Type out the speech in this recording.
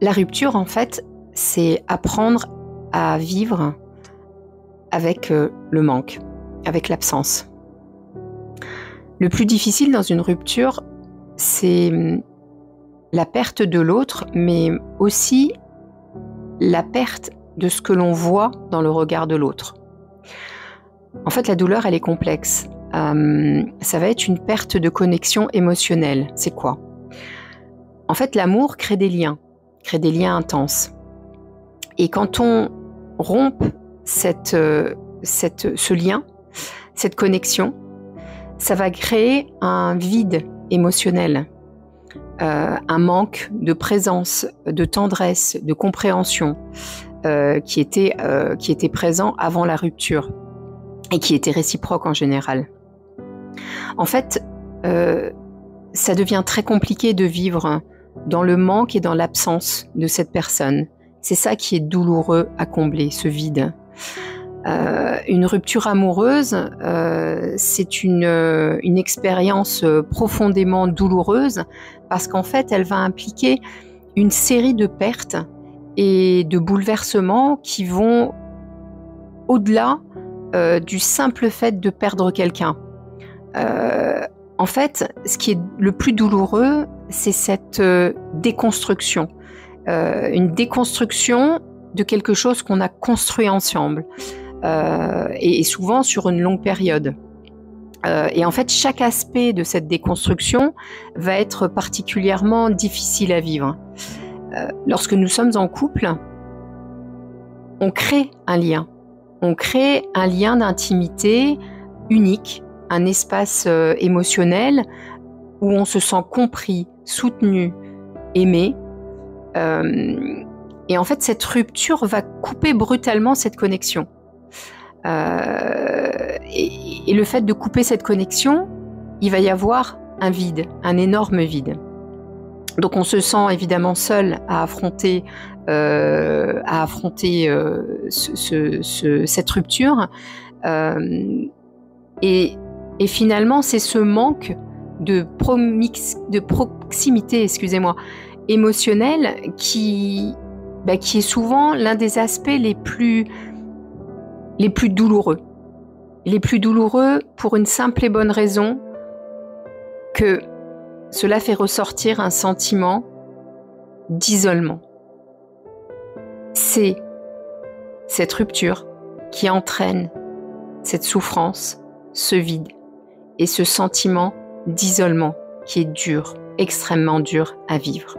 La rupture, en fait, c'est apprendre à vivre avec le manque, avec l'absence. Le plus difficile dans une rupture, c'est la perte de l'autre, mais aussi la perte de ce que l'on voit dans le regard de l'autre. En fait, la douleur, elle est complexe. Ça va être une perte de connexion émotionnelle. C'est quoi? En fait, l'amour crée des liens intenses. Et quand on rompt ce lien, cette connexion, ça va créer un vide émotionnel, un manque de présence, de tendresse, de compréhension qui était présent avant la rupture et qui était réciproque en général. En fait, ça devient très compliqué de vivre dans le manque et dans l'absence de cette personne. C'est ça qui est douloureux à combler, ce vide. Une rupture amoureuse, c'est une expérience profondément douloureuse parce qu'en fait, elle va impliquer une série de pertes et de bouleversements qui vont au-delà du simple fait de perdre quelqu'un. En fait, ce qui est le plus douloureux, c'est cette déconstruction. Une déconstruction de quelque chose qu'on a construit ensemble. Et souvent sur une longue période. Et en fait, chaque aspect de cette déconstruction va être particulièrement difficile à vivre. Lorsque nous sommes en couple, on crée un lien. On crée un lien d'intimité unique, un espace émotionnel où on se sent compris, soutenu, aimé. Et en fait, cette rupture va couper brutalement cette connexion. Et le fait de couper cette connexion, il va y avoir un vide, un énorme vide. Donc on se sent évidemment seul à affronter cette rupture. Et finalement, c'est ce manque de proximité, émotionnelle qui est souvent l'un des aspects les plus douloureux. Les plus douloureux pour une simple et bonne raison que cela fait ressortir un sentiment d'isolement. C'est cette rupture qui entraîne cette souffrance, ce vide et ce sentiment d'isolement qui est dur, extrêmement dur à vivre.